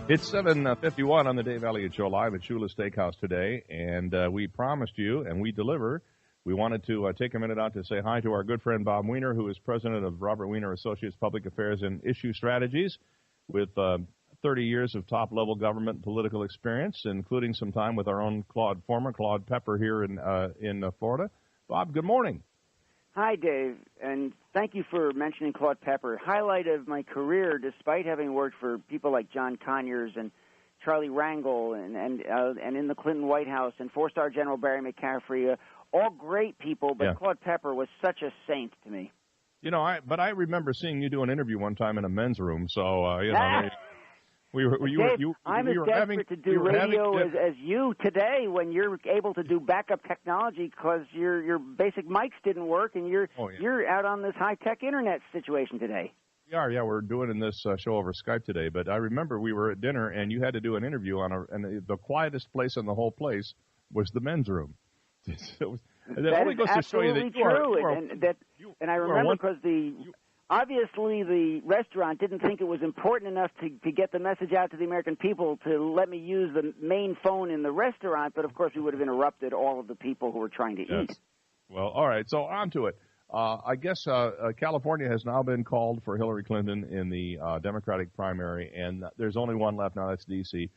It's 7:51 on the Dave Elliot Show live at Shula Steakhouse today, and we promised you, and we deliver. We wanted to take a minute out to say hi to our good friend Bob Weiner, who is president of Robert Weiner Associates Public Affairs and Issue Strategies, with 30 years of top-level government and political experience, including some time with our own former Claude Pepper here in Florida. Bob, good morning. Hi, Dave, and thank you for mentioning Claude Pepper. Highlight of my career, despite having worked for people like John Conyers and Charlie Rangel and in the Clinton White House and four-star General Barry McCaffrey, all great people, but Claude Pepper was such a saint to me. You know, I remember seeing you do an interview one time in a men's room, so, you know. I'm as desperate to do radio as you today when you're able to do backup technology because your basic mics didn't work and you're out on this high-tech internet situation today. We are, yeah. We're doing this show over Skype today, but I remember we were at dinner and you had to do an interview and the quietest place in the whole place was the men's room. That is absolutely true, and I remember because obviously, the restaurant didn't think it was important enough to get the message out to the American people to let me use the main phone in the restaurant, but of course we would have interrupted all of the people who were trying to eat. Well, all right, so on to it. I guess California has now been called for Hillary Clinton in the Democratic primary, and there's only one left now, that's D.C.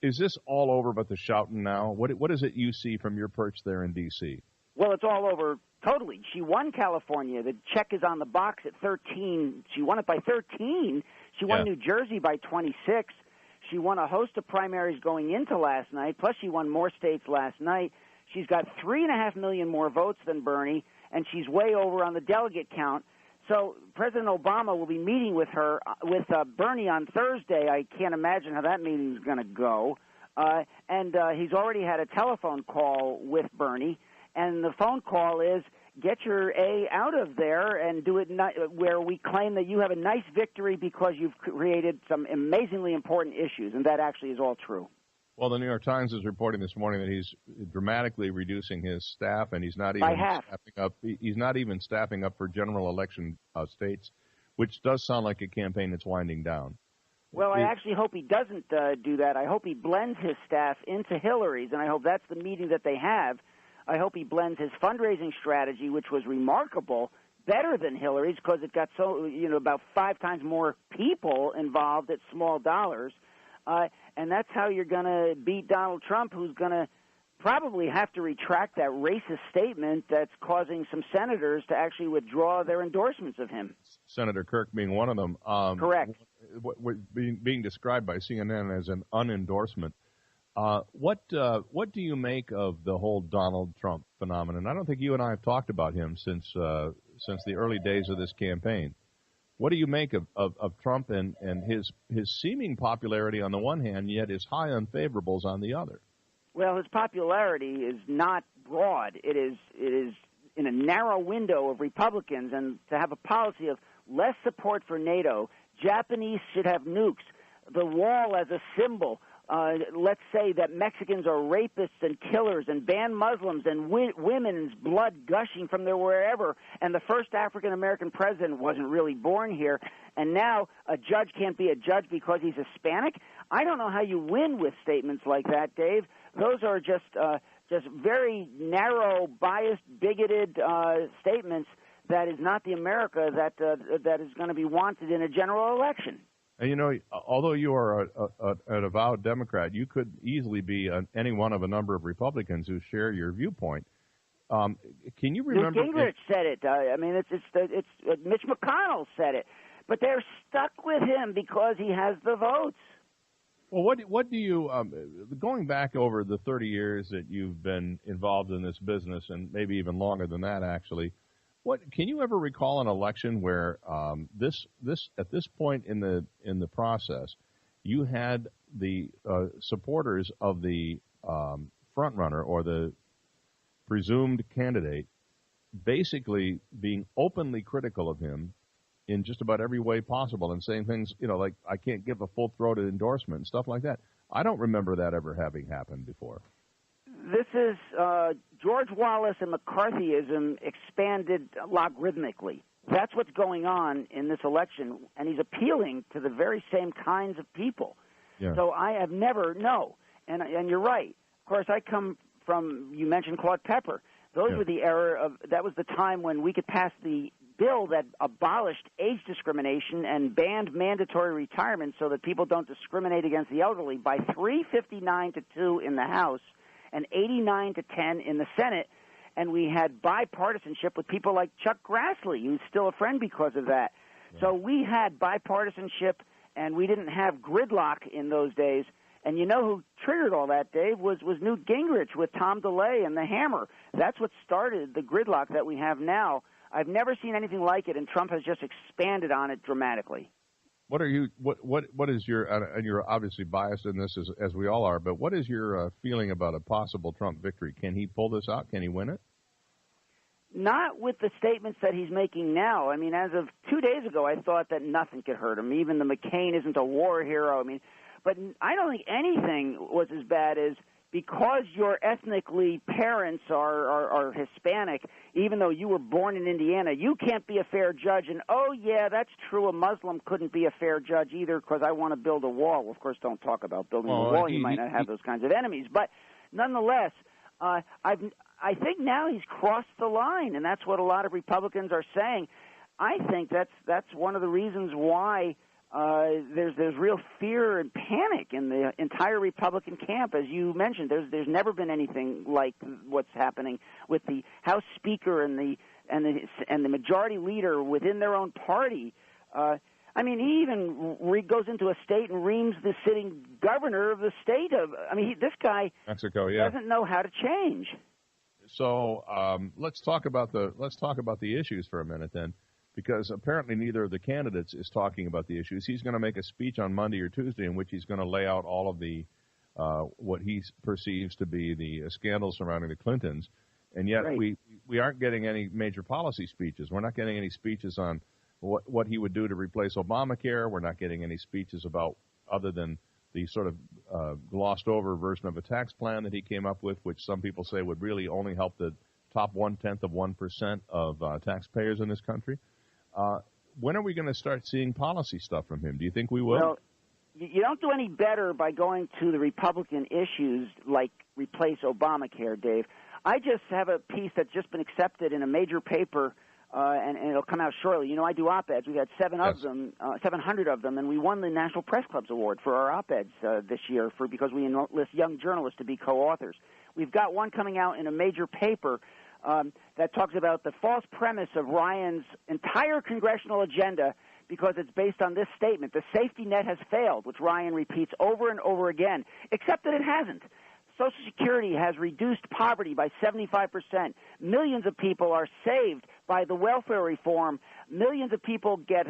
Is this all over but the shouting now? What is it you see from your perch there in D.C.? Well, it's all over totally. She won California. The check is on the box at 13. She won it by 13. She won New Jersey by 26. She won a host of primaries going into last night, plus she won more states last night. She's got 3.5 million more votes than Bernie, and she's way over on the delegate count. So President Obama will be meeting with Bernie on Thursday. I can't imagine how that meeting is going to go. And he's already had a telephone call with Bernie. And the phone call is, get your A out of there and do it where we claim that you have a nice victory because you've created some amazingly important issues, and that actually is all true. Well, the New York Times is reporting this morning that he's dramatically reducing his staff, and he's not even staffing up. He's not even staffing up for general election states, which does sound like a campaign that's winding down. Well, I actually hope he doesn't do that. I hope he blends his staff into Hillary's, and I hope that's the meeting that they have. I hope he blends his fundraising strategy, which was remarkable, better than Hillary's because it got about 5 times more people involved at small dollars. And that's how you're going to beat Donald Trump, who's going to probably have to retract that racist statement that's causing some senators to actually withdraw their endorsements of him. Senator Kirk being one of them. Correct. Being described by CNN as an unendorsement. What do you make of the whole Donald Trump phenomenon? I don't think you and I have talked about him since the early days of this campaign. What do you make of Trump and his seeming popularity on the one hand, yet his high unfavorables on the other? Well, his popularity is not broad. It is in a narrow window of Republicans, and to have a policy of less support for NATO, Japanese should have nukes, the wall as a symbol. Let's say that Mexicans are rapists and killers and ban Muslims and women's blood gushing from their wherever, and the first African-American president wasn't really born here, and now a judge can't be a judge because he's Hispanic? I don't know how you win with statements like that, Dave. Those are just very narrow, biased, bigoted statements that is not the America that is going to be wanted in a general election. And, you know, although you are an avowed Democrat, you could easily be any one of a number of Republicans who share your viewpoint. Can you remember? Newt Gingrich said it. I mean, it's Mitch McConnell said it, but they're stuck with him because he has the votes. Well, what do you going back over the 30 years that you've been involved in this business, and maybe even longer than that, actually? Can you ever recall an election where this at this point in the process, you had the supporters of the front runner or the presumed candidate basically being openly critical of him in just about every way possible and saying things, like I can't give a full-throated endorsement and stuff like that? I don't remember that ever having happened before. This is George Wallace and McCarthyism expanded logarithmically. That's what's going on in this election, and he's appealing to the very same kinds of people. Yeah. So I have never, no. And you're right. Of course, I come from, you mentioned Claude Pepper. Those were the era of, that was the time when we could pass the bill that abolished age discrimination and banned mandatory retirement so that people don't discriminate against the elderly by 359 to 2 in the House and 89 to 10 in the Senate. And we had bipartisanship with people like Chuck Grassley, who's still a friend because of that. Yeah. So we had bipartisanship, and we didn't have gridlock in those days. And you know who triggered all that, Dave, was Newt Gingrich with Tom DeLay and the hammer. That's what started the gridlock that we have now. I've never seen anything like it, and Trump has just expanded on it dramatically. What is your, and you're obviously biased in this as we all are, but what is your feeling about a possible Trump victory? Can he pull this out? Can he win it? Not with the statements that he's making now. I mean, as of 2 days ago, I thought that nothing could hurt him. Even the McCain isn't a war hero. I mean, but I don't think anything was as bad as because your ethnically parents are Hispanic, even though you were born in Indiana, you can't be a fair judge. And, oh, yeah, that's true. A Muslim couldn't be a fair judge either because I want to build a wall. Well, of course, don't talk about building a wall. You might not have those kinds of enemies. But nonetheless, I think now he's crossed the line, and that's what a lot of Republicans are saying. I think that's one of the reasons why there's real fear and panic in the entire Republican camp. As you mentioned, there's never been anything like what's happening with the House Speaker and the Majority Leader within their own party. I mean, he even goes into a state and reams the sitting governor of the state of. I mean, this guy Mexico, doesn't know how to change. So let's talk about the issues for a minute then. Because apparently neither of the candidates is talking about the issues. He's going to make a speech on Monday or Tuesday in which he's going to lay out all of the what he perceives to be the scandals surrounding the Clintons, and yet we aren't getting any major policy speeches. We're not getting any speeches on what he would do to replace Obamacare. We're not getting any speeches about other than the sort of glossed over version of a tax plan that he came up with, which some people say would really only help the top 0.1% of taxpayers in this country. When are we going to start seeing policy stuff from him? Do you think we will? Well, you don't do any better by going to the Republican issues like replace Obamacare, Dave. I just have a piece that's just been accepted in a major paper, and it'll come out shortly. You know, I do op-eds. We've had 700 of them, and we won the National Press Club's award for our op-eds this year because we enlist young journalists to be co-authors. We've got one coming out in a major paper that talks about the false premise of Ryan's entire congressional agenda because it's based on this statement: the safety net has failed, which Ryan repeats over and over again, except that it hasn't. Social Security has reduced poverty by 75%. Millions of people are saved by the welfare reform. Millions of people get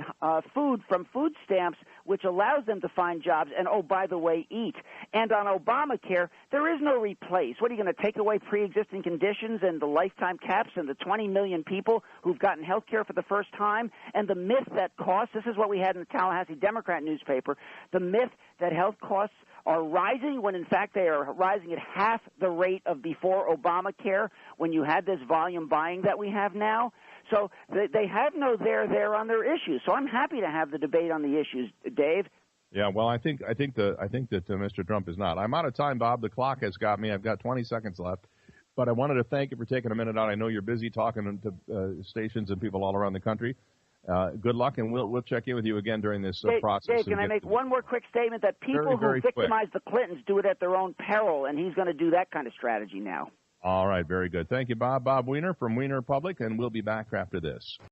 food from food stamps, which allows them to find jobs and, oh, by the way, eat. And on Obamacare, there is no replace. What, are you going to take away pre-existing conditions and the lifetime caps and the 20 million people who've gotten health care for the first time? And the myth that costs, this is what we had in the Tallahassee Democrat newspaper, the myth that health costs are rising when, in fact, they are rising at half the rate of before Obamacare when you had this volume buying that we have now. So they have no there on their issues. So I'm happy to have the debate on the issues, Dave. Yeah, well, I think that Mr. Trump is not. I'm out of time, Bob. The clock has got me. I've got 20 seconds left. But I wanted to thank you for taking a minute out. I know you're busy talking to stations and people all around the country. Good luck, and we'll check in with you again during this process. Dave, can I make one more quick statement? That people who victimize the Clintons do it at their own peril, and he's going to do that kind of strategy now. All right, very good. Thank you, Bob. Bob Weiner from Weiner Public, and we'll be back after this.